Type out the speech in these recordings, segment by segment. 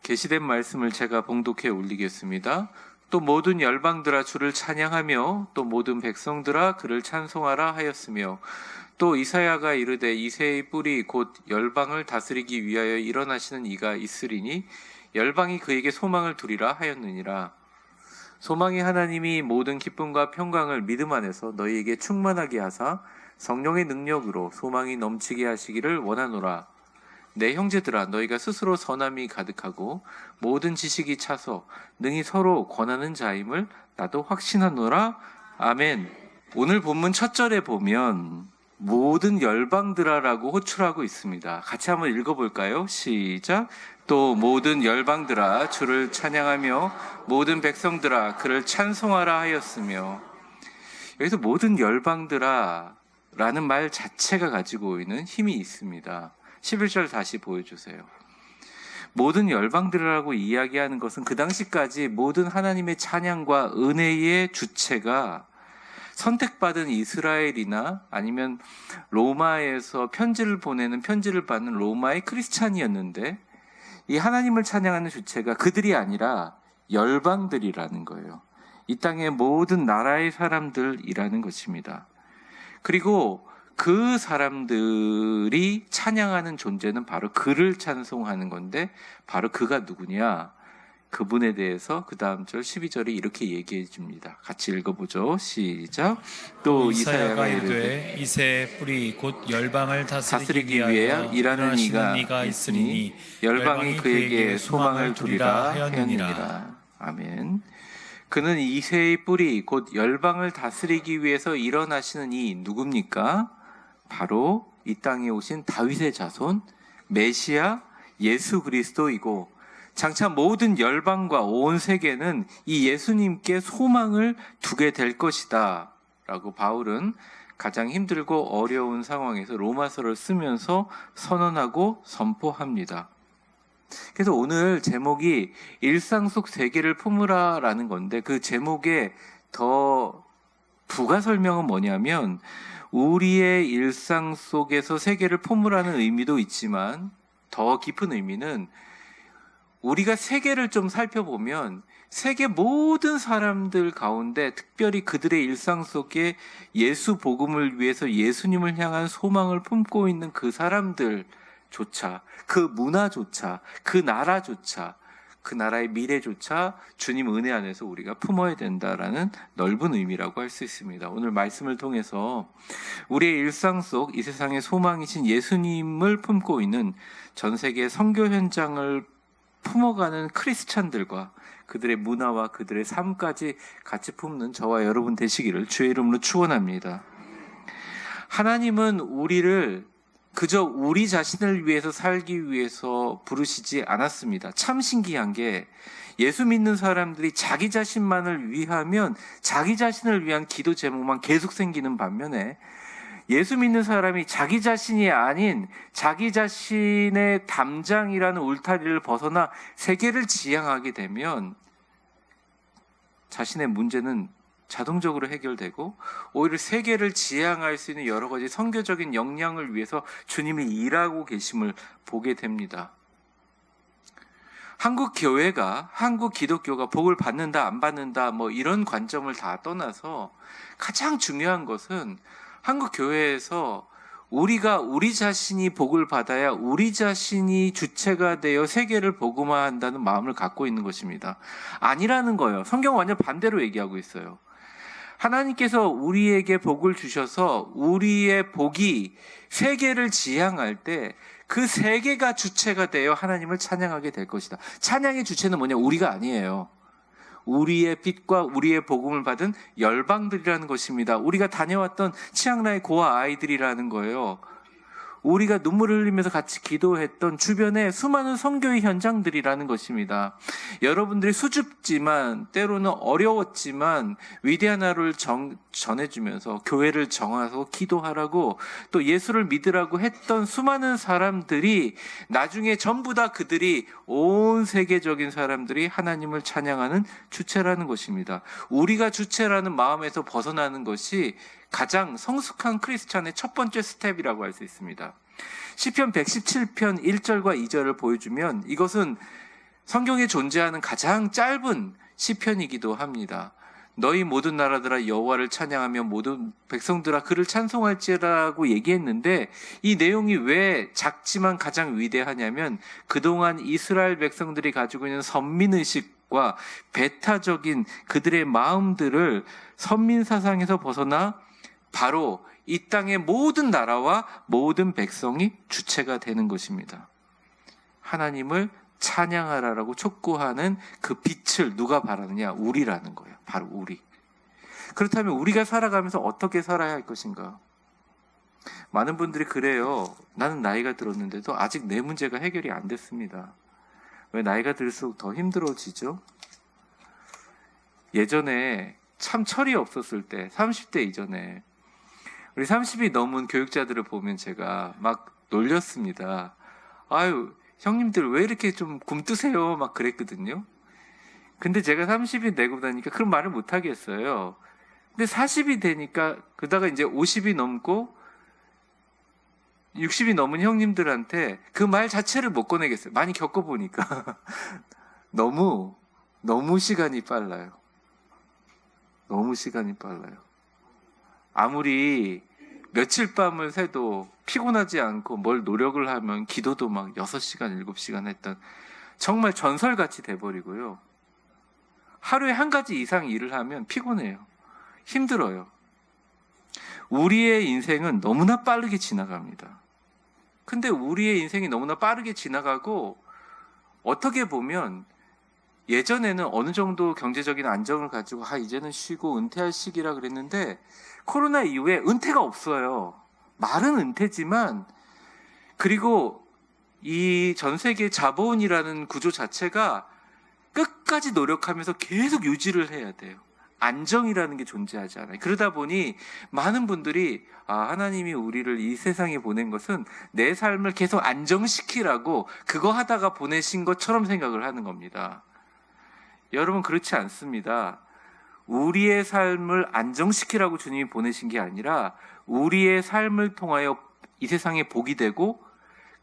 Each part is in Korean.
계시된 말씀을 제가 봉독해 올리겠습니다. 또 모든 열방들아 주를 찬양하며 또 모든 백성들아 그를 찬송하라 하였으며 또 이사야가 이르되 이새의 뿔이 곧 열방을 다스리기 위하여 일어나시는 이가 있으리니 열방이 그에게 소망을 두리라 하였느니라. 소망의 하나님이 모든 기쁨과 평강을 믿음 안에서 너희에게 충만하게 하사 성령의 능력으로 소망이 넘치게 하시기를 원하노라. 내 형제들아 너희가 스스로 선함이 가득하고 모든 지식이 차서 능히 서로 권하는 자임을 나도 확신하노라. 아멘. 오늘 본문 첫 절에 보면 모든 열방들아라고 호출하고 있습니다. 같이 한번 읽어볼까요? 시작. 또 모든 열방들아 주를 찬양하며 모든 백성들아 그를 찬송하라 하였으며, 여기서 모든 열방들아 라는 말 자체가 가지고 있는 힘이 있습니다. 11절 다시 보여주세요. 모든 열방들이라고 이야기하는 것은 그 당시까지 모든 하나님의 찬양과 은혜의 주체가 선택받은 이스라엘이나 아니면 로마에서 편지를 받는 로마의 크리스찬이었는데, 이 하나님을 찬양하는 주체가 그들이 아니라 열방들이라는 거예요. 이 땅의 모든 나라의 사람들이라는 것입니다. 그리고 그 사람들이 찬양하는 존재는 바로 그를 찬송하는 건데, 바로 그가 누구냐? 그분에 대해서 그 다음 절 12절이 이렇게 얘기해 줍니다. 같이 읽어보죠. 시작. 또 이사야가 이르되 이새의 뿔이 곧 열방을 다스리기 위하여 일하는 이가 있으니 열방이 그에게 소망을 두리라 하였느니라. 아멘. 그는 이새의 뿔이 곧 열방을 다스리기 위해서 일어나시는 이 누굽니까? 바로 이 땅에 오신 다윗의 자손 메시아 예수 그리스도이고, 장차 모든 열방과 온 세계는 이 예수님께 소망을 두게 될 것이다 라고 바울은 가장 힘들고 어려운 상황에서 로마서를 쓰면서 선언하고 선포합니다. 그래서 오늘 제목이 일상 속 세계를 품으라 라는 건데, 그 제목의 더 부가 설명은 뭐냐면, 우리의 일상 속에서 세계를 품으라는 의미도 있지만 더 깊은 의미는, 우리가 세계를 좀 살펴보면 세계 모든 사람들 가운데 특별히 그들의 일상 속에 예수 복음을 위해서 예수님을 향한 소망을 품고 있는 그 사람들조차, 그 문화조차, 그 나라조차, 그 나라의 미래조차 주님 은혜 안에서 우리가 품어야 된다라는 넓은 의미라고 할 수 있습니다. 오늘 말씀을 통해서 우리의 일상 속 이 세상의 소망이신 예수님을 품고 있는 전 세계 선교 현장을 품어가는 크리스찬들과 그들의 문화와 그들의 삶까지 같이 품는 저와 여러분 되시기를 주의 이름으로 축원합니다. 하나님은 우리를 그저 우리 자신을 위해서 살기 위해서 부르시지 않았습니다. 참 신기한 게, 예수 믿는 사람들이 자기 자신만을 위하면 자기 자신을 위한 기도 제목만 계속 생기는 반면에, 예수 믿는 사람이 자기 자신이 아닌 자기 자신의 담장이라는 울타리를 벗어나 세계를 지향하게 되면 자신의 문제는 자동적으로 해결되고, 오히려 세계를 지향할 수 있는 여러 가지 선교적인 역량을 위해서 주님이 일하고 계심을 보게 됩니다. 한국 교회가, 한국 기독교가 복을 받는다 안 받는다 뭐 이런 관점을 다 떠나서 가장 중요한 것은 한국 교회에서 우리가 우리 자신이 복을 받아야 우리 자신이 주체가 되어 세계를 복음화한다는 마음을 갖고 있는 것입니다. 아니라는 거예요. 성경은 완전 반대로 얘기하고 있어요. 하나님께서 우리에게 복을 주셔서 우리의 복이 세계를 지향할 때 그 세계가 주체가 되어 하나님을 찬양하게 될 것이다. 찬양의 주체는 뭐냐? 우리가 아니에요. 우리의 빛과 우리의 복음을 받은 열방들이라는 것입니다. 우리가 다녀왔던 치앙라이 고아 아이들이라는 거예요. 우리가 눈물을 흘리면서 같이 기도했던 주변에 수많은 선교의 현장들이라는 것입니다. 여러분들이 수줍지만 때로는 어려웠지만 위대한 하루를 전해주면서 교회를 정하고 기도하라고 또 예수를 믿으라고 했던 수많은 사람들이 나중에 전부 다 그들이 온 세계적인 사람들이 하나님을 찬양하는 주체라는 것입니다. 우리가 주체라는 마음에서 벗어나는 것이 가장 성숙한 크리스찬의 첫 번째 스텝이라고 할 수 있습니다. 시편 117편 1절과 2절을 보여주면 이것은 성경에 존재하는 가장 짧은 시편이기도 합니다. 너희 모든 나라들아 여호와를 찬양하며 모든 백성들아 그를 찬송할지라고 얘기했는데, 이 내용이 왜 작지만 가장 위대하냐면 그동안 이스라엘 백성들이 가지고 있는 선민의식과 배타적인 그들의 마음들을 선민사상에서 벗어나 바로 이 땅의 모든 나라와 모든 백성이 주체가 되는 것입니다. 하나님을 찬양하라라고 촉구하는 그 빛을 누가 바라느냐? 우리라는 거예요. 바로 우리. 그렇다면 우리가 살아가면서 어떻게 살아야 할 것인가? 많은 분들이 그래요. 나는 나이가 들었는데도 아직 내 문제가 해결이 안 됐습니다. 왜 나이가 들수록 더 힘들어지죠? 예전에 참 철이 없었을 때, 30대 이전에 우리 30이 넘은 교육자들을 보면 제가 막 놀렸습니다. 아유, 형님들 왜 이렇게 좀 굼뜨세요? 막 그랬거든요. 근데 제가 30이 되고 나니까 그런 말을 못 하겠어요. 근데 40이 되니까, 그러다가 이제 50이 넘고 60이 넘은 형님들한테 그 말 자체를 못 꺼내겠어요. 많이 겪어보니까. 너무 시간이 빨라요. 너무 시간이 빨라요. 아무리 며칠 밤을 새도 피곤하지 않고 뭘 노력을 하면 기도도 막 6시간, 7시간 했던 정말 전설같이 돼버리고요. 하루에 한 가지 이상 일을 하면 피곤해요. 힘들어요. 우리의 인생은 너무나 빠르게 지나갑니다. 근데 우리의 인생이 너무나 빠르게 지나가고, 어떻게 보면 예전에는 어느 정도 경제적인 안정을 가지고 이제는 쉬고 은퇴할 시기라 그랬는데, 코로나 이후에 은퇴가 없어요. 말은 은퇴지만, 그리고 이 전 세계 자본이라는 구조 자체가 끝까지 노력하면서 계속 유지를 해야 돼요. 안정이라는 게 존재하지 않아요. 그러다 보니 많은 분들이 하나님이 우리를 이 세상에 보낸 것은 내 삶을 계속 안정시키라고 그거 하다가 보내신 것처럼 생각을 하는 겁니다. 여러분, 그렇지 않습니다. 우리의 삶을 안정시키라고 주님이 보내신 게 아니라 우리의 삶을 통하여 이 세상에 복이 되고,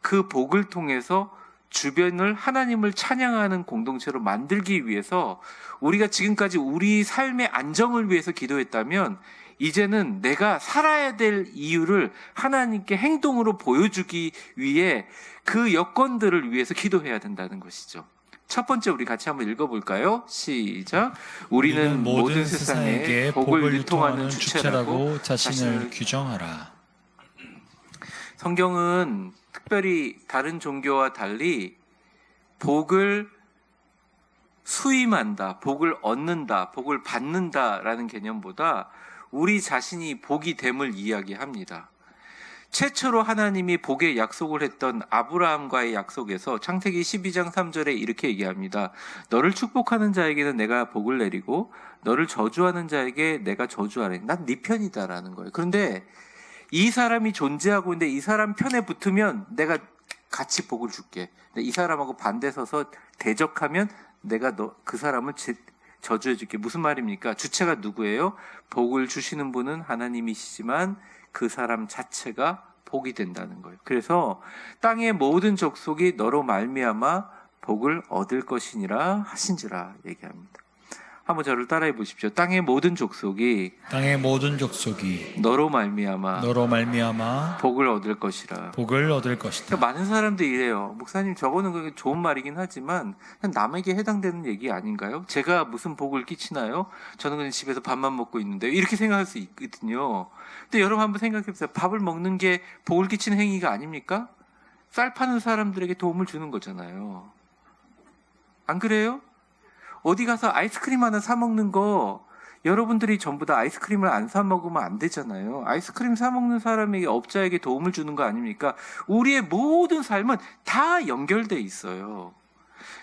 그 복을 통해서 주변을 하나님을 찬양하는 공동체로 만들기 위해서, 우리가 지금까지 우리 삶의 안정을 위해서 기도했다면 이제는 내가 살아야 될 이유를 하나님께 행동으로 보여주기 위해 그 여건들을 위해서 기도해야 된다는 것이죠. 첫 번째, 우리 같이 한번 읽어볼까요? 시작. 우리는 모든 세상에 복을 유통하는 주체라고 자신을 규정하라. 성경은 특별히 다른 종교와 달리 복을 수임한다, 복을 얻는다, 복을 받는다라는 개념보다 우리 자신이 복이 됨을 이야기합니다. 최초로 하나님이 복의 약속을 했던 아브라함과의 약속에서 창세기 12장 3절에 이렇게 얘기합니다. 너를 축복하는 자에게는 내가 복을 내리고 너를 저주하는 자에게 내가 저주하리. 난 네 편이다라는 거예요. 그런데 이 사람이 존재하고 있는데 이 사람 편에 붙으면 내가 같이 복을 줄게. 근데 이 사람하고 반대 서서 대적하면 내가 그 사람을 저주해 줄게. 무슨 말입니까? 주체가 누구예요? 복을 주시는 분은 하나님이시지만 그 사람 자체가 복이 된다는 거예요. 그래서 땅의 모든 족속이 너로 말미암아 복을 얻을 것이니라 하신지라 얘기합니다. 한번 저를 따라해 보십시오. 땅의 모든 족속이 너로 말미암아 복을 얻을 것이라. 그러니까 많은 사람들이 이래요. 목사님, 저거는 좋은 말이긴 하지만 그냥 남에게 해당되는 얘기 아닌가요? 제가 무슨 복을 끼치나요? 저는 그냥 집에서 밥만 먹고 있는데, 이렇게 생각할 수 있거든요. 근데 여러분 한번 생각해 보세요. 밥을 먹는 게 복을 끼치는 행위가 아닙니까? 쌀 파는 사람들에게 도움을 주는 거잖아요. 안 그래요? 어디 가서 아이스크림 하나 사 먹는 거, 여러분들이 전부 다 아이스크림을 안 사 먹으면 안 되잖아요. 아이스크림 사 먹는 사람에게, 업자에게 도움을 주는 거 아닙니까? 우리의 모든 삶은 다 연결돼 있어요.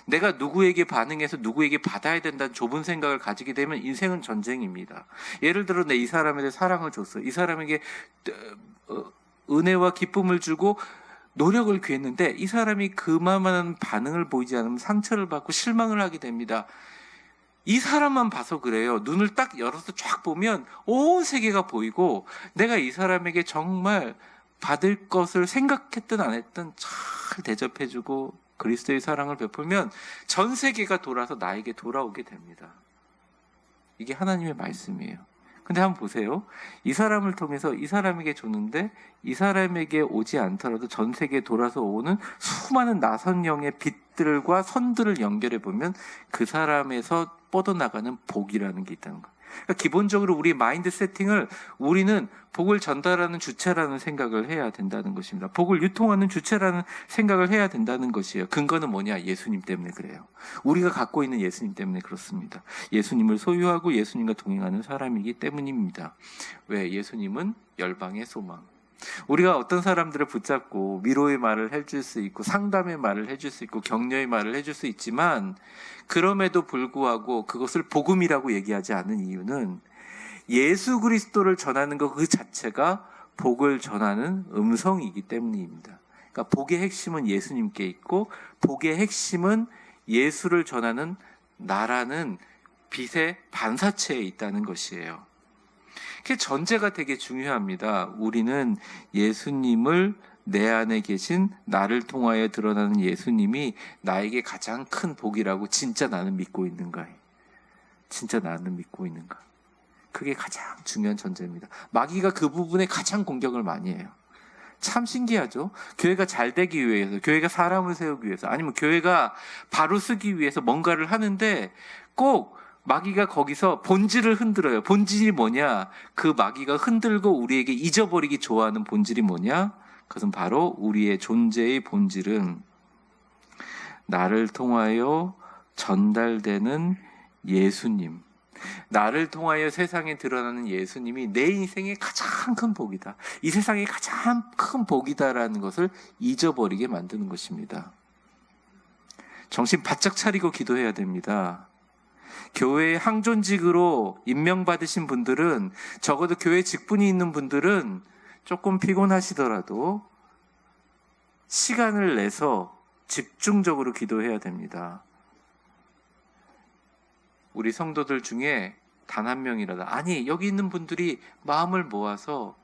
내가 누구에게 반응해서 누구에게 받아야 된다는 좁은 생각을 가지게 되면 인생은 전쟁입니다. 예를 들어, 내 이 사람에게 사랑을 줬어. 이 사람에게 은혜와 기쁨을 주고 노력을 기했는데 이 사람이 그만한 반응을 보이지 않으면 상처를 받고 실망을 하게 됩니다. 이 사람만 봐서 그래요. 눈을 딱 열어서 쫙 보면 온 세계가 보이고, 내가 이 사람에게 정말 받을 것을 생각했든 안 했든 잘 대접해주고 그리스도의 사랑을 베풀면 전 세계가 돌아서 나에게 돌아오게 됩니다. 이게 하나님의 말씀이에요. 근데 한번 보세요. 이 사람을 통해서 이 사람에게 줬는데 이 사람에게 오지 않더라도 전 세계에 돌아서 오는 수많은 나선 영의 빛들과 선들을 연결해 보면 그 사람에서 뻗어나가는 복이라는 게 있다는 거예요. 그러니까 기본적으로 우리 마인드 세팅을 우리는 복을 전달하는 주체라는 생각을 해야 된다는 것입니다. 복을 유통하는 주체라는 생각을 해야 된다는 것이에요. 근거는 뭐냐? 예수님 때문에 그래요. 우리가 갖고 있는 예수님 때문에 그렇습니다. 예수님을 소유하고 예수님과 동행하는 사람이기 때문입니다. 왜? 예수님은 열방의 소망. 우리가 어떤 사람들을 붙잡고 위로의 말을 해줄 수 있고 상담의 말을 해줄 수 있고 격려의 말을 해줄 수 있지만 그럼에도 불구하고 그것을 복음이라고 얘기하지 않은 이유는 예수 그리스도를 전하는 것 그 자체가 복을 전하는 음성이기 때문입니다. 그러니까 복의 핵심은 예수님께 있고 복의 핵심은 예수를 전하는 나라는 빛의 반사체에 있다는 것이에요. 그 전제가 되게 중요합니다. 우리는 예수님을 내 안에 계신 나를 통하여 드러나는 예수님이 나에게 가장 큰 복이라고 진짜 나는 믿고 있는가? 진짜 나는 믿고 있는가? 그게 가장 중요한 전제입니다. 마귀가 그 부분에 가장 공격을 많이 해요. 참 신기하죠? 교회가 잘 되기 위해서, 교회가 사람을 세우기 위해서, 아니면 교회가 바로 쓰기 위해서 뭔가를 하는데 꼭 마귀가 거기서 본질을 흔들어요. 본질이 뭐냐? 그 마귀가 흔들고 우리에게 잊어버리기 좋아하는 본질이 뭐냐? 그것은 바로 우리의 존재의 본질은 나를 통하여 전달되는 예수님, 나를 통하여 세상에 드러나는 예수님이 내 인생의 가장 큰 복이다. 이 세상의 가장 큰 복이다라는 것을 잊어버리게 만드는 것입니다. 정신 바짝 차리고 기도해야 됩니다. 교회의 항존직으로 임명받으신 분들은, 적어도 교회 직분이 있는 분들은 조금 피곤하시더라도 시간을 내서 집중적으로 기도해야 됩니다. 우리 성도들 중에 단 한 명이라도, 아니 여기 있는 분들이 마음을 모아서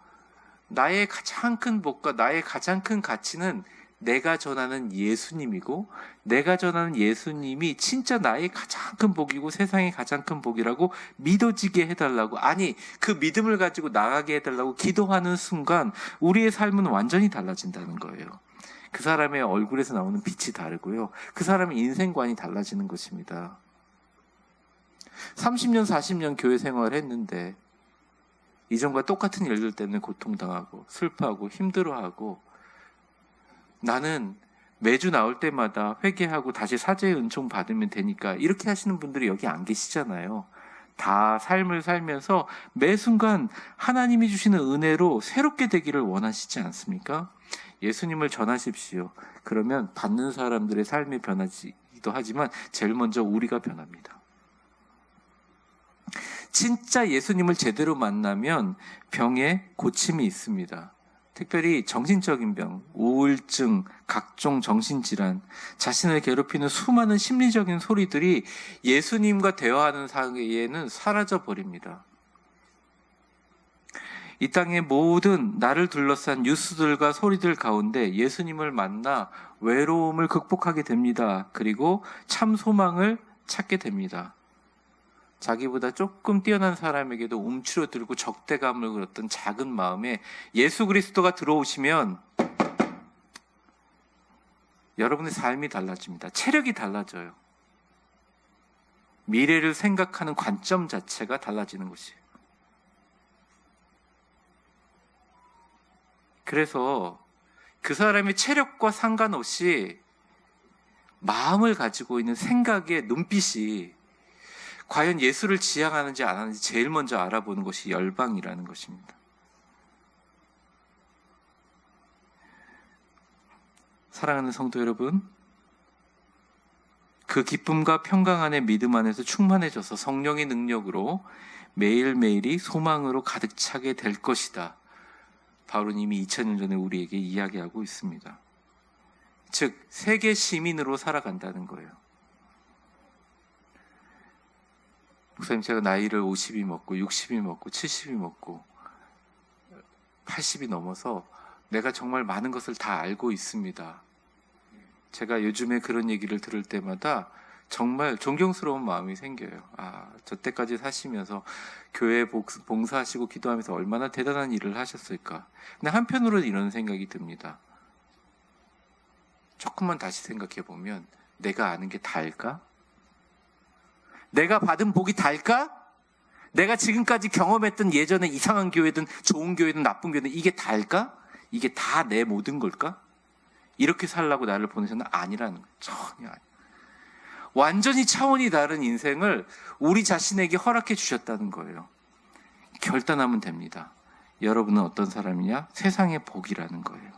나의 가장 큰 복과 나의 가장 큰 가치는 내가 전하는 예수님이고, 내가 전하는 예수님이 진짜 나의 가장 큰 복이고 세상의 가장 큰 복이라고 믿어지게 해달라고, 아니 그 믿음을 가지고 나가게 해달라고 기도하는 순간 우리의 삶은 완전히 달라진다는 거예요. 그 사람의 얼굴에서 나오는 빛이 다르고요, 그 사람의 인생관이 달라지는 것입니다. 30년 40년 교회 생활을 했는데 이전과 똑같은 일들 때문에 고통당하고 슬퍼하고 힘들어하고, 나는 매주 나올 때마다 회개하고 다시 사죄의 은총 받으면 되니까, 이렇게 하시는 분들이 여기 안 계시잖아요. 다 삶을 살면서 매 순간 하나님이 주시는 은혜로 새롭게 되기를 원하시지 않습니까? 예수님을 전하십시오. 그러면 받는 사람들의 삶이 변하기도 하지만 제일 먼저 우리가 변합니다. 진짜 예수님을 제대로 만나면 병에 고침이 있습니다. 특별히 정신적인 병, 우울증, 각종 정신질환, 자신을 괴롭히는 수많은 심리적인 소리들이 예수님과 대화하는 사이에는 사라져 버립니다. 이 땅의 모든 나를 둘러싼 뉴스들과 소리들 가운데 예수님을 만나 외로움을 극복하게 됩니다. 그리고 참 소망을 찾게 됩니다. 자기보다 조금 뛰어난 사람에게도 움츠러들고 적대감을 걸었던 작은 마음에 예수 그리스도가 들어오시면 여러분의 삶이 달라집니다. 체력이 달라져요. 미래를 생각하는 관점 자체가 달라지는 것이에요. 그래서 그 사람의 체력과 상관없이 마음을 가지고 있는 생각의 눈빛이 과연 예수를 지향하는지 안 하는지 제일 먼저 알아보는 것이 열방이라는 것입니다. 사랑하는 성도 여러분, 그 기쁨과 평강 안에 믿음 안에서 충만해져서 성령의 능력으로 매일매일이 소망으로 가득 차게 될 것이다. 바울은 이미 2000년 전에 우리에게 이야기하고 있습니다. 즉 세계 시민으로 살아간다는 거예요. 목사님, 제가 나이를 50이 먹고 60이 먹고 70이 먹고 80이 넘어서 내가 정말 많은 것을 다 알고 있습니다. 제가 요즘에 그런 얘기를 들을 때마다 정말 존경스러운 마음이 생겨요. 저 때까지 사시면서 교회 봉사하시고 기도하면서 얼마나 대단한 일을 하셨을까. 근데 한편으로는 이런 생각이 듭니다. 조금만 다시 생각해 보면 내가 아는 게 다일까? 내가 받은 복이 다일까? 내가 지금까지 경험했던 예전에 이상한 교회든 좋은 교회든 나쁜 교회든 이게 다일까? 이게 다 내 모든 걸까? 이렇게 살라고 나를 보내셨나? 아니라는 거예요. 전혀 아니에요. 완전히 차원이 다른 인생을 우리 자신에게 허락해 주셨다는 거예요. 결단하면 됩니다. 여러분은 어떤 사람이냐? 세상의 복이라는 거예요.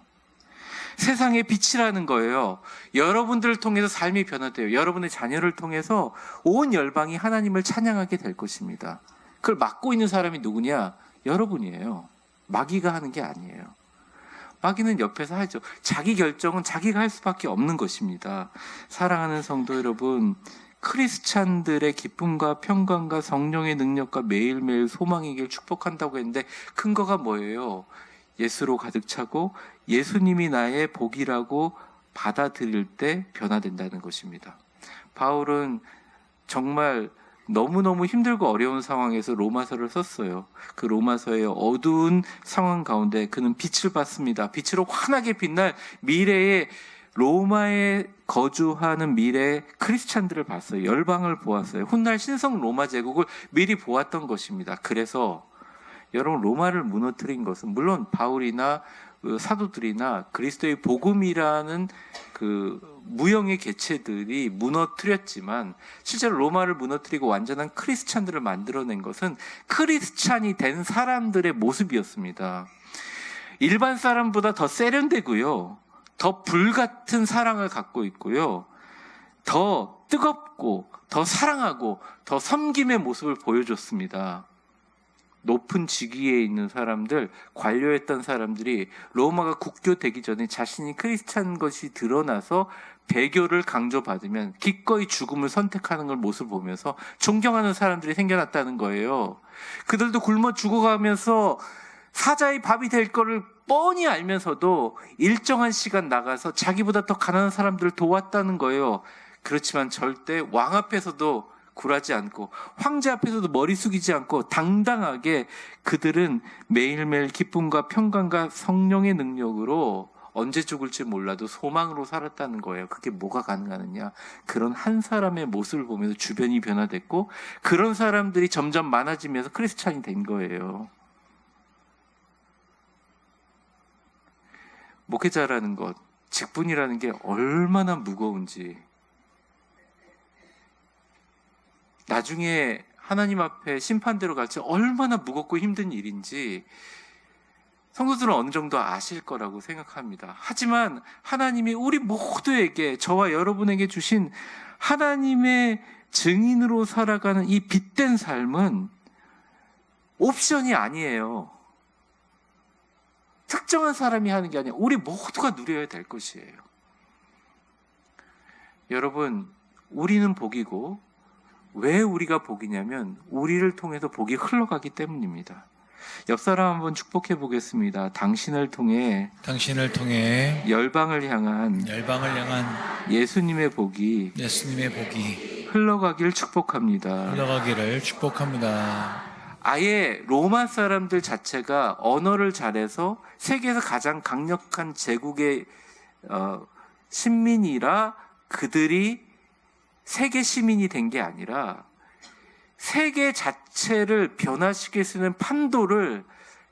세상의 빛이라는 거예요. 여러분들을 통해서 삶이 변화돼요. 여러분의 자녀를 통해서 온 열방이 하나님을 찬양하게 될 것입니다. 그걸 막고 있는 사람이 누구냐? 여러분이에요. 마귀가 하는 게 아니에요. 마귀는 옆에서 하죠. 자기 결정은 자기가 할 수밖에 없는 것입니다. 사랑하는 성도 여러분, 크리스찬들의 기쁨과 평강과 성령의 능력과 매일매일 소망이길 축복한다고 했는데 근거가 뭐예요? 예수로 가득 차고 예수님이 나의 복이라고 받아들일 때 변화된다는 것입니다. 바울은 정말 너무너무 힘들고 어려운 상황에서 로마서를 썼어요. 그 로마서의 어두운 상황 가운데 그는 빛을 봤습니다. 빛으로 환하게 빛날 미래의 로마에 거주하는 미래의 크리스찬들을 봤어요. 열방을 보았어요. 훗날 신성 로마 제국을 미리 보았던 것입니다. 그래서 여러분, 로마를 무너뜨린 것은 물론 바울이나 사도들이나 그리스도의 복음이라는 그 무형의 개체들이 무너뜨렸지만 실제로 로마를 무너뜨리고 완전한 크리스찬들을 만들어낸 것은 크리스찬이 된 사람들의 모습이었습니다. 일반 사람보다 더 세련되고요, 더 불같은 사랑을 갖고 있고요, 더 뜨겁고 더 사랑하고 더 섬김의 모습을 보여줬습니다. 높은 직위에 있는 사람들, 관료했던 사람들이 로마가 국교되기 전에 자신이 크리스찬 것이 드러나서 배교를 강조받으면 기꺼이 죽음을 선택하는 걸 모습을 보면서 존경하는 사람들이 생겨났다는 거예요. 그들도 굶어 죽어가면서 사자의 밥이 될 거를 뻔히 알면서도 일정한 시간 나가서 자기보다 더 가난한 사람들을 도왔다는 거예요. 그렇지만 절대 왕 앞에서도 굴하지 않고 황제 앞에서도 머리 숙이지 않고 당당하게 그들은 매일매일 기쁨과 평강과 성령의 능력으로 언제 죽을지 몰라도 소망으로 살았다는 거예요. 그게 뭐가 가능하느냐? 그런 한 사람의 모습을 보면서 주변이 변화됐고 그런 사람들이 점점 많아지면서 크리스찬이 된 거예요. 목회자라는 것, 직분이라는 게 얼마나 무거운지, 나중에 하나님 앞에 심판대로 갈지 얼마나 무겁고 힘든 일인지 성도들은 어느 정도 아실 거라고 생각합니다. 하지만 하나님이 우리 모두에게, 저와 여러분에게 주신 하나님의 증인으로 살아가는 이 빛된 삶은 옵션이 아니에요. 특정한 사람이 하는 게 아니라 우리 모두가 누려야 될 것이에요. 여러분, 우리는 복이고 왜 우리가 복이냐면 우리를 통해서 복이 흘러가기 때문입니다. 옆 사람 한번 축복해 보겠습니다. 당신을 통해 열방을 향한 예수님의 복이 흘러가기를 축복합니다. 아예 로마 사람들 자체가 언어를 잘해서 세계에서 가장 강력한 제국의 신민이라 그들이 세계 시민이 된 게 아니라 세계 자체를 변화시킬 수 있는 판도를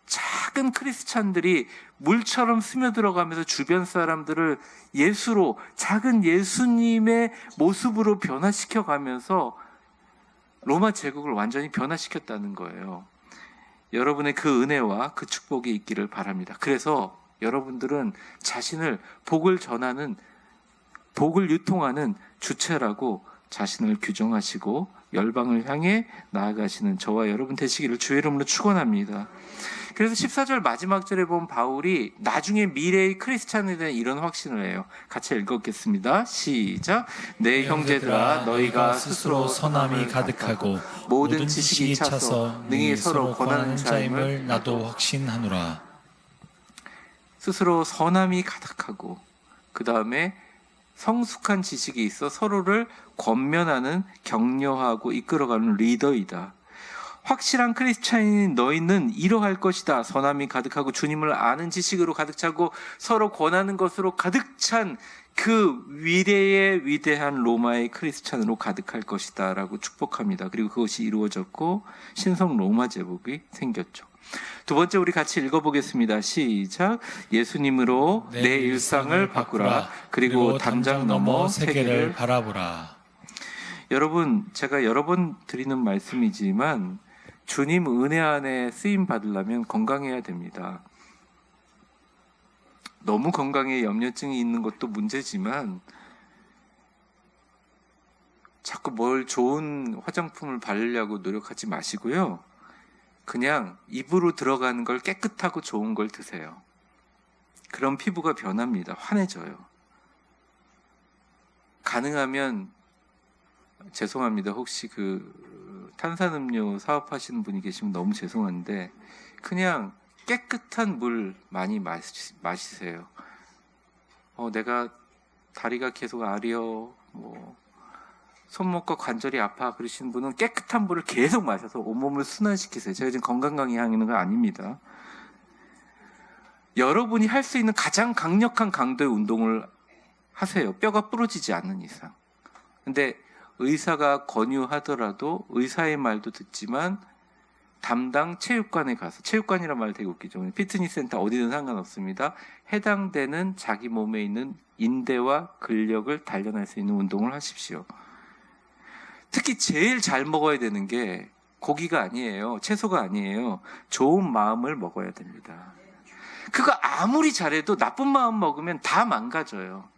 작은 크리스찬들이 물처럼 스며들어가면서 주변 사람들을 예수로, 작은 예수님의 모습으로 변화시켜가면서 로마 제국을 완전히 변화시켰다는 거예요. 여러분의 그 은혜와 그 축복이 있기를 바랍니다. 그래서 여러분들은 자신을 복을 전하는, 복을 유통하는 주체라고 자신을 규정하시고 열방을 향해 나아가시는 저와 여러분 되시기를 주의 이름으로 축원합니다. 그래서 14절 마지막 절에 보면 바울이 나중에 미래의 크리스찬에 대한 이런 확신을 해요. 같이 읽었겠습니다. 시작. 내 형제들아, 너희가 스스로 선함이 가득하고 모든 지식이 차서 능히 서로 권하는 자임을 나도 확신하노라. 스스로 선함이 가득하고 그 다음에 성숙한 지식이 있어 서로를 권면하는, 격려하고 이끌어가는 리더이다. 확실한 크리스찬인 너희는 이러할 것이다. 선함이 가득하고 주님을 아는 지식으로 가득 차고 서로 권하는 것으로 가득 찬 그 위대의 위대한 로마의 크리스찬으로 가득할 것이다 라고 축복합니다. 그리고 그것이 이루어졌고 신성 로마 제국이 생겼죠. 두 번째 우리 같이 읽어보겠습니다. 시작. 예수님으로 내 일상을 바꾸라. 그리고 담장 넘어 세계를 바라보라. 여러분, 제가 여러 번 드리는 말씀이지만 주님 은혜 안에 쓰임 받으려면 건강해야 됩니다. 너무 건강에 염려증이 있는 것도 문제지만 자꾸 뭘 좋은 화장품을 바르려고 노력하지 마시고요. 그냥 입으로 들어가는 걸 깨끗하고 좋은 걸 드세요. 그럼 피부가 변합니다. 환해져요. 가능하면 죄송합니다. 혹시 그 탄산음료 사업하시는 분이 계시면 너무 죄송한데 그냥 깨끗한 물 많이 마시세요. 내가 다리가 계속 아려, 손목과 관절이 아파 그러시는 분은 깨끗한 물을 계속 마셔서 온몸을 순환시키세요. 제가 지금 건강 강의하는 건 아닙니다. 여러분이 할 수 있는 가장 강력한 강도의 운동을 하세요. 뼈가 부러지지 않는 이상. 근데 의사가 권유하더라도 의사의 말도 듣지만 담당 체육관에 가서, 체육관이란 말 되게 웃기죠. 피트니스 센터 어디든 상관없습니다. 해당되는 자기 몸에 있는 인대와 근력을 단련할 수 있는 운동을 하십시오. 특히 제일 잘 먹어야 되는 게 고기가 아니에요. 채소가 아니에요. 좋은 마음을 먹어야 됩니다. 그거 아무리 잘해도 나쁜 마음 먹으면 다 망가져요.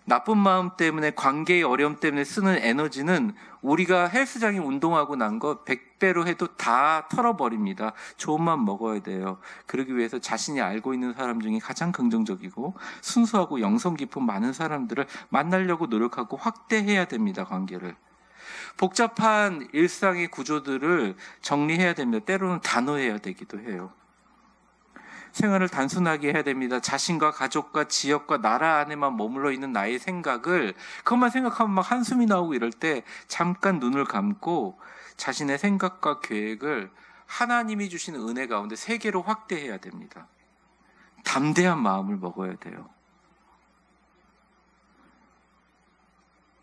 나쁜 마음 때문에, 관계의 어려움 때문에 쓰는 에너지는 우리가 헬스장에 운동하고 난 거 100배로 해도 다 털어버립니다. 좋은 마음 먹어야 돼요. 그러기 위해서 자신이 알고 있는 사람 중에 가장 긍정적이고 순수하고 영성 깊은 많은 사람들을 만나려고 노력하고 확대해야 됩니다. 관계를. 복잡한 일상의 구조들을 정리해야 됩니다. 때로는 단호해야 되기도 해요. 생활을 단순하게 해야 됩니다. 자신과 가족과 지역과 나라 안에만 머물러 있는 나의 생각을, 그것만 생각하면 막 한숨이 나오고 이럴 때 잠깐 눈을 감고 자신의 생각과 계획을 하나님이 주시는 은혜 가운데 세계로 확대해야 됩니다. 담대한 마음을 먹어야 돼요.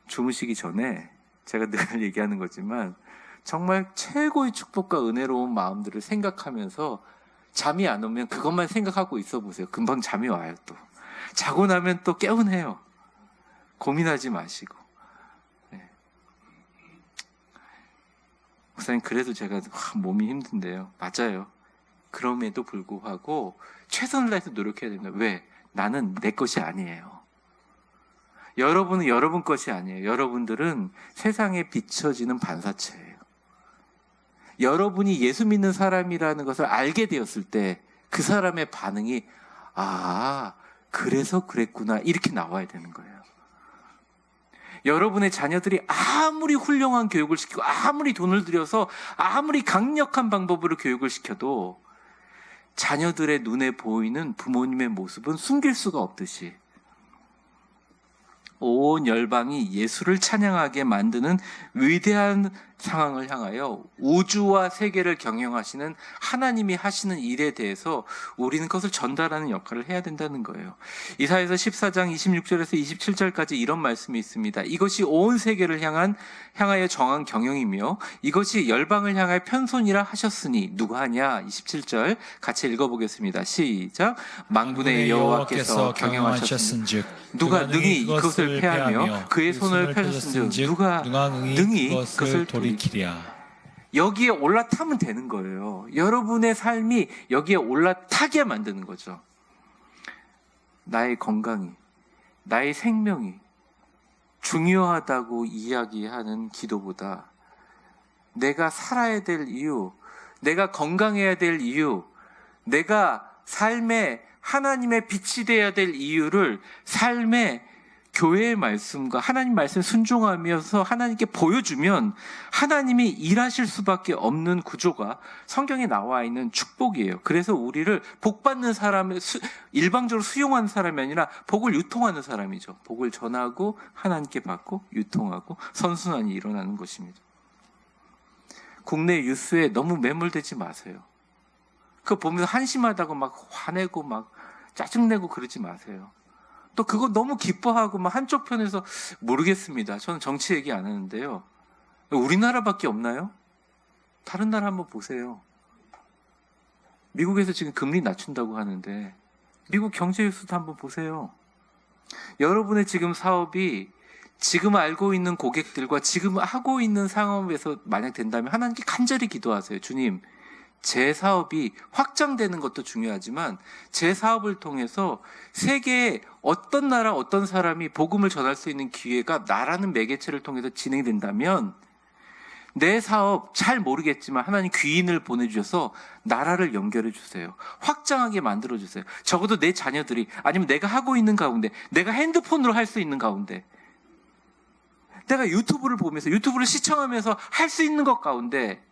주무시기 전에 제가 늘 얘기하는 거지만 정말 최고의 축복과 은혜로운 마음들을 생각하면서 잠이 안 오면 그것만 생각하고 있어 보세요. 금방 잠이 와요. 또 자고 나면 또 개운해요. 고민하지 마시고. 네. 목사님, 그래도 제가 몸이 힘든데요. 맞아요. 그럼에도 불구하고 최선을 다해서 노력해야 됩니다. 왜? 나는 내 것이 아니에요. 여러분은 여러분 것이 아니에요. 여러분들은 세상에 비춰지는 반사체예요. 여러분이 예수 믿는 사람이라는 것을 알게 되었을 때 그 사람의 반응이 그래서 그랬구나 이렇게 나와야 되는 거예요. 여러분의 자녀들이 아무리 훌륭한 교육을 시키고 아무리 돈을 들여서 아무리 강력한 방법으로 교육을 시켜도 자녀들의 눈에 보이는 부모님의 모습은 숨길 수가 없듯이 온 열방이 예수를 찬양하게 만드는 위대한 상황을 향하여 우주와 세계를 경영하시는 하나님이 하시는 일에 대해서 우리는 그것을 전달하는 역할을 해야 된다는 거예요. 이사야서 14장 26절에서 27절까지 이런 말씀이 있습니다. 이것이 온 세계를 향하여 정한 경영이며 이것이 열방을 향하여 편손이라 하셨으니 누가 하냐? 27절 같이 읽어보겠습니다. 시작. 만군의 여호와께서 경영하셨은즉 누가 능히 이것을 패하며 그의 손을 펴셨은즉 누가 능히 그것을 돌이키랴. 여기에 올라타면 되는 거예요. 여러분의 삶이 여기에 올라타게 만드는 거죠. 나의 건강이, 나의 생명이 중요하다고 이야기하는 기도보다 내가 살아야 될 이유, 내가 건강해야 될 이유, 내가 삶에 하나님의 빛이 되어야 될 이유를 삶의 교회의 말씀과 하나님 말씀에 순종하면서 하나님께 보여주면 하나님이 일하실 수밖에 없는 구조가 성경에 나와 있는 축복이에요. 그래서 우리를 복받는 사람을 일방적으로 수용하는 사람이 아니라 복을 유통하는 사람이죠. 복을 전하고 하나님께 받고 유통하고 선순환이 일어나는 것입니다. 국내 뉴스에 너무 매몰되지 마세요. 그거 보면서 한심하다고 막 화내고 막 짜증내고 그러지 마세요. 또 그거 너무 기뻐하고 막 한쪽 편에서 모르겠습니다. 저는 정치 얘기 안 하는데요. 우리나라밖에 없나요? 다른 나라 한번 보세요. 미국에서 지금 금리 낮춘다고 하는데 미국 경제 뉴스도 한번 보세요. 여러분의 지금 사업이 지금 알고 있는 고객들과 지금 하고 있는 상업에서 만약 된다면 하나님께 간절히 기도하세요. 주님, 제 사업이 확장되는 것도 중요하지만 제 사업을 통해서 세계에 어떤 나라 어떤 사람이 복음을 전할 수 있는 기회가 나라는 매개체를 통해서 진행이 된다면 내 사업 잘 모르겠지만 하나님 귀인을 보내주셔서 나라를 연결해 주세요. 확장하게 만들어 주세요. 적어도 내 자녀들이 아니면 내가 하고 있는 가운데 내가 핸드폰으로 할 수 있는 가운데 내가 유튜브를 보면서 유튜브를 시청하면서 할 수 있는 것 가운데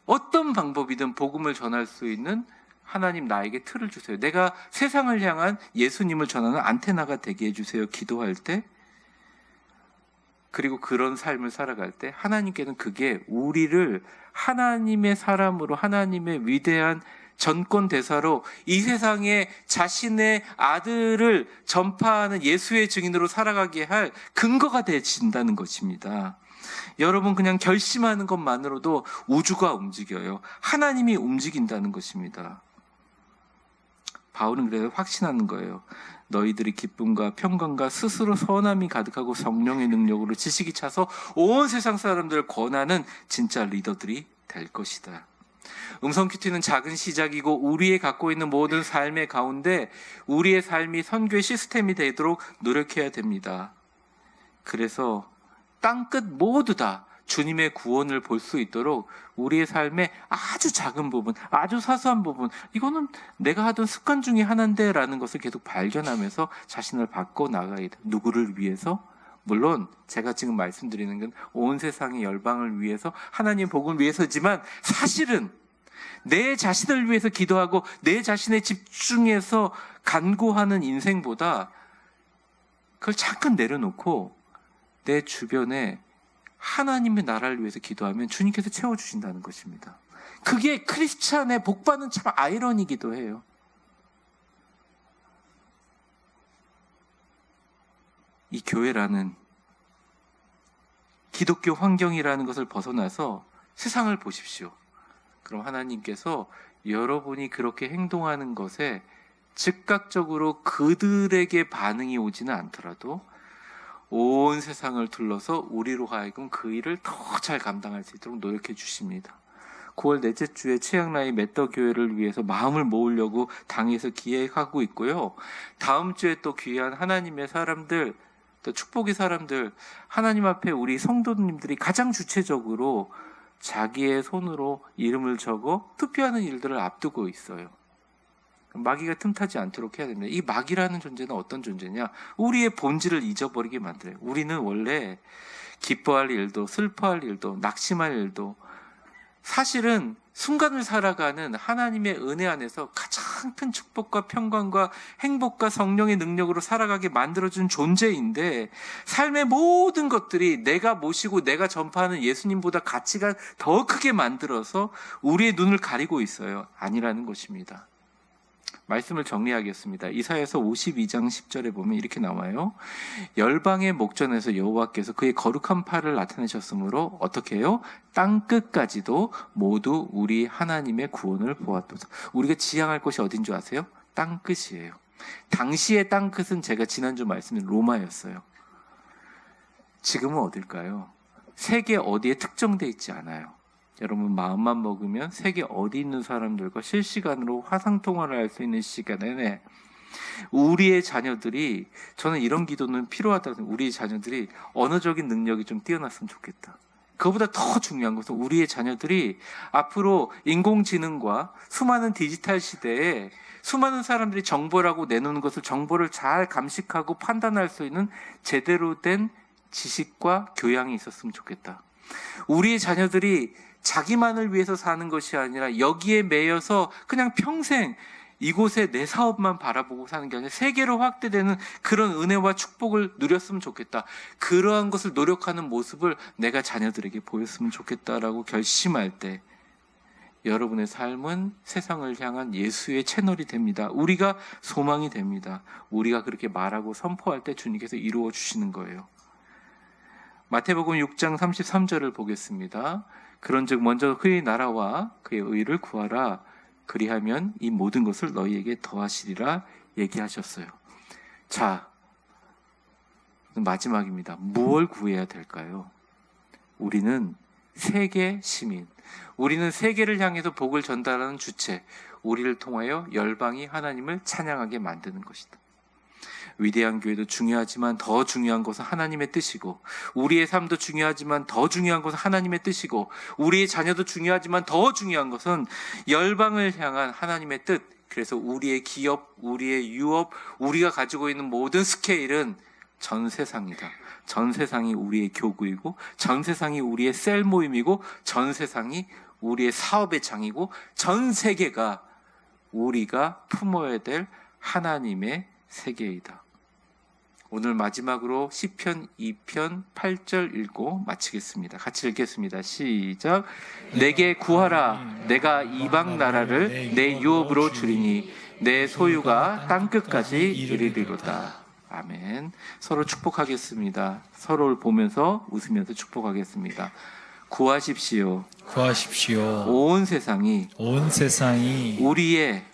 어떤 방법이든 복음을 전할 수 있는 하나님 나에게 틀을 주세요. 내가 세상을 향한 예수님을 전하는 안테나가 되게 해주세요. 기도할 때 그리고 그런 삶을 살아갈 때 하나님께는 그게 우리를 하나님의 사람으로 하나님의 위대한 전권 대사로 이 세상에 자신의 아들을 전파하는 예수의 증인으로 살아가게 할 근거가 되신다는 것입니다. 여러분 그냥 결심하는 것만으로도 우주가 움직여요. 하나님이 움직인다는 것입니다. 바울은 그래서 확신하는 거예요. 너희들이 기쁨과 평강과 스스로 선함이 가득하고 성령의 능력으로 지식이 차서 온 세상 사람들을 권하는 진짜 리더들이 될 것이다. 음성 큐티는 작은 시작이고 우리의 갖고 있는 모든 삶의 가운데 우리의 삶이 선교의 시스템이 되도록 노력해야 됩니다. 그래서 땅끝 모두 다 주님의 구원을 볼 수 있도록 우리의 삶의 아주 작은 부분, 아주 사소한 부분, 이거는 내가 하던 습관 중에 하나인데 라는 것을 계속 발견하면서 자신을 바꿔 나가야 돼. 누구를 위해서? 물론 제가 지금 말씀드리는 건 온 세상의 열방을 위해서 하나님의 복음을 위해서지만 사실은 내 자신을 위해서 기도하고 내 자신에 집중해서 간구하는 인생보다 그걸 잠깐 내려놓고 내 주변에 하나님의 나라를 위해서 기도하면 주님께서 채워주신다는 것입니다. 그게 크리스찬의 복받는 참 아이러니기도 해요. 이 교회라는 기독교 환경이라는 것을 벗어나서 세상을 보십시오. 그럼 하나님께서 여러분이 그렇게 행동하는 것에 즉각적으로 그들에게 반응이 오지는 않더라도 온 세상을 둘러서 우리로 하여금 그 일을 더 잘 감당할 수 있도록 노력해 주십니다. 9월 넷째 주에 치앙라이 맷더 교회를 위해서 마음을 모으려고 당에서 기획하고 있고요. 다음 주에 또 귀한 하나님의 사람들, 또 축복의 사람들, 하나님 앞에 우리 성도님들이 가장 주체적으로 자기의 손으로 이름을 적어 투표하는 일들을 앞두고 있어요. 마귀가 틈타지 않도록 해야 됩니다. 이 마귀라는 존재는 어떤 존재냐? 우리의 본질을 잊어버리게 만들어요. 우리는 원래 기뻐할 일도 슬퍼할 일도 낙심할 일도 사실은 순간을 살아가는 하나님의 은혜 안에서 가장 큰 축복과 평강과 행복과 성령의 능력으로 살아가게 만들어준 존재인데 삶의 모든 것들이 내가 모시고 내가 전파하는 예수님보다 가치가 더 크게 만들어서 우리의 눈을 가리고 있어요. 아니라는 것입니다. 말씀을 정리하겠습니다. 이사야서 52장 10절에 보면 이렇게 나와요. 열방의 목전에서 여호와께서 그의 거룩한 팔을 나타내셨으므로 어떻게 해요? 땅끝까지도 모두 우리 하나님의 구원을 보았도다. 우리가 지향할 곳이 어딘 줄 아세요? 땅끝이에요. 당시의 땅끝은 제가 지난주 말씀인 로마였어요. 지금은 어딜까요? 세계 어디에 특정되어 있지 않아요. 여러분 마음만 먹으면 세계 어디 있는 사람들과 실시간으로 화상통화를 할 수 있는 시간에 우리의 자녀들이, 저는 이런 기도는 필요하다고 생각해요. 우리 자녀들이 언어적인 능력이 좀 뛰어났으면 좋겠다. 그거보다 더 중요한 것은 우리의 자녀들이 앞으로 인공지능과 수많은 디지털 시대에 수많은 사람들이 정보라고 내놓는 것을 정보를 잘 감식하고 판단할 수 있는 제대로 된 지식과 교양이 있었으면 좋겠다. 우리의 자녀들이 자기만을 위해서 사는 것이 아니라 여기에 매여서 그냥 평생 이곳에 내 사업만 바라보고 사는 게 아니라 세계로 확대되는 그런 은혜와 축복을 누렸으면 좋겠다. 그러한 것을 노력하는 모습을 내가 자녀들에게 보였으면 좋겠다라고 결심할 때 여러분의 삶은 세상을 향한 예수의 채널이 됩니다. 우리가 소망이 됩니다. 우리가 그렇게 말하고 선포할 때 주님께서 이루어 주시는 거예요. 마태복음 6장 33절을 보겠습니다. 그런즉 먼저 그의 나라와 그의 의를 구하라. 그리하면 이 모든 것을 너희에게 더하시리라 얘기하셨어요. 자, 마지막입니다. 무엇을 구해야 될까요? 우리는 세계 시민, 우리는 세계를 향해서 복을 전달하는 주체, 우리를 통하여 열방이 하나님을 찬양하게 만드는 것이다. 위대한 교회도 중요하지만 더 중요한 것은 하나님의 뜻이고, 우리의 삶도 중요하지만 더 중요한 것은 하나님의 뜻이고, 우리의 자녀도 중요하지만 더 중요한 것은 열방을 향한 하나님의 뜻. 그래서 우리의 기업, 우리의 유업, 우리가 가지고 있는 모든 스케일은 전 세상이다. 전 세상이 우리의 교구이고, 전 세상이 우리의 셀 모임이고, 전 세상이 우리의 사업의 장이고, 전 세계가 우리가 품어야 될 하나님의 세계이다. 오늘 마지막으로 시편 2편 8절 읽고 마치겠습니다. 같이 읽겠습니다. 시작. 내게 구하라. 내가 이방 나라를 내 유업으로 주리니 내 소유가 땅끝까지 이르리로다. 아멘. 서로 축복하겠습니다. 서로를 보면서 웃으면서 축복하겠습니다. 구하십시오. 구하십시오. 온 세상이 우리의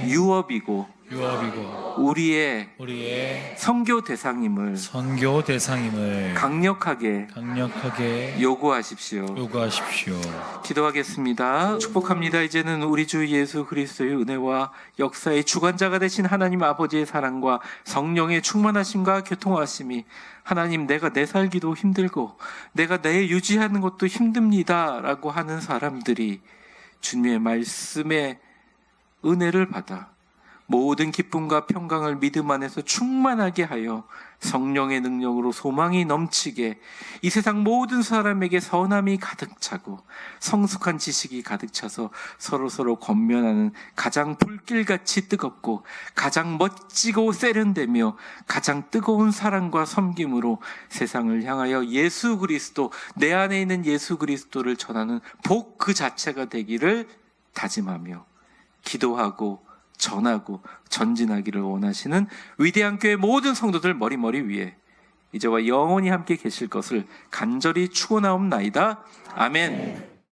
유업이고 우리의 선교 대상임을 강력하게 요구하십시오. 기도하겠습니다. 축복합니다. 이제는 우리 주 예수 그리스도의 은혜와 역사의 주관자가 되신 하나님 아버지의 사랑과 성령의 충만하심과 교통하심이, 하나님, 내가 내 살기도 힘들고 내가 내 유지하는 것도 힘듭니다 라고 하는 사람들이 주님의 말씀에 은혜를 받아 모든 기쁨과 평강을 믿음 안에서 충만하게 하여 성령의 능력으로 소망이 넘치게 이 세상 모든 사람에게 선함이 가득 차고 성숙한 지식이 가득 차서 서로 권면하는 가장 불길같이 뜨겁고 가장 멋지고 세련되며 가장 뜨거운 사랑과 섬김으로 세상을 향하여 예수 그리스도, 내 안에 있는 예수 그리스도를 전하는 복 그 자체가 되기를 다짐하며 기도하고 전하고 전진하기를 원하시는 위대한 교회 모든 성도들 머리 위에 이제와 영원히 함께 계실 것을 간절히 축원하옵나이다. 아멘.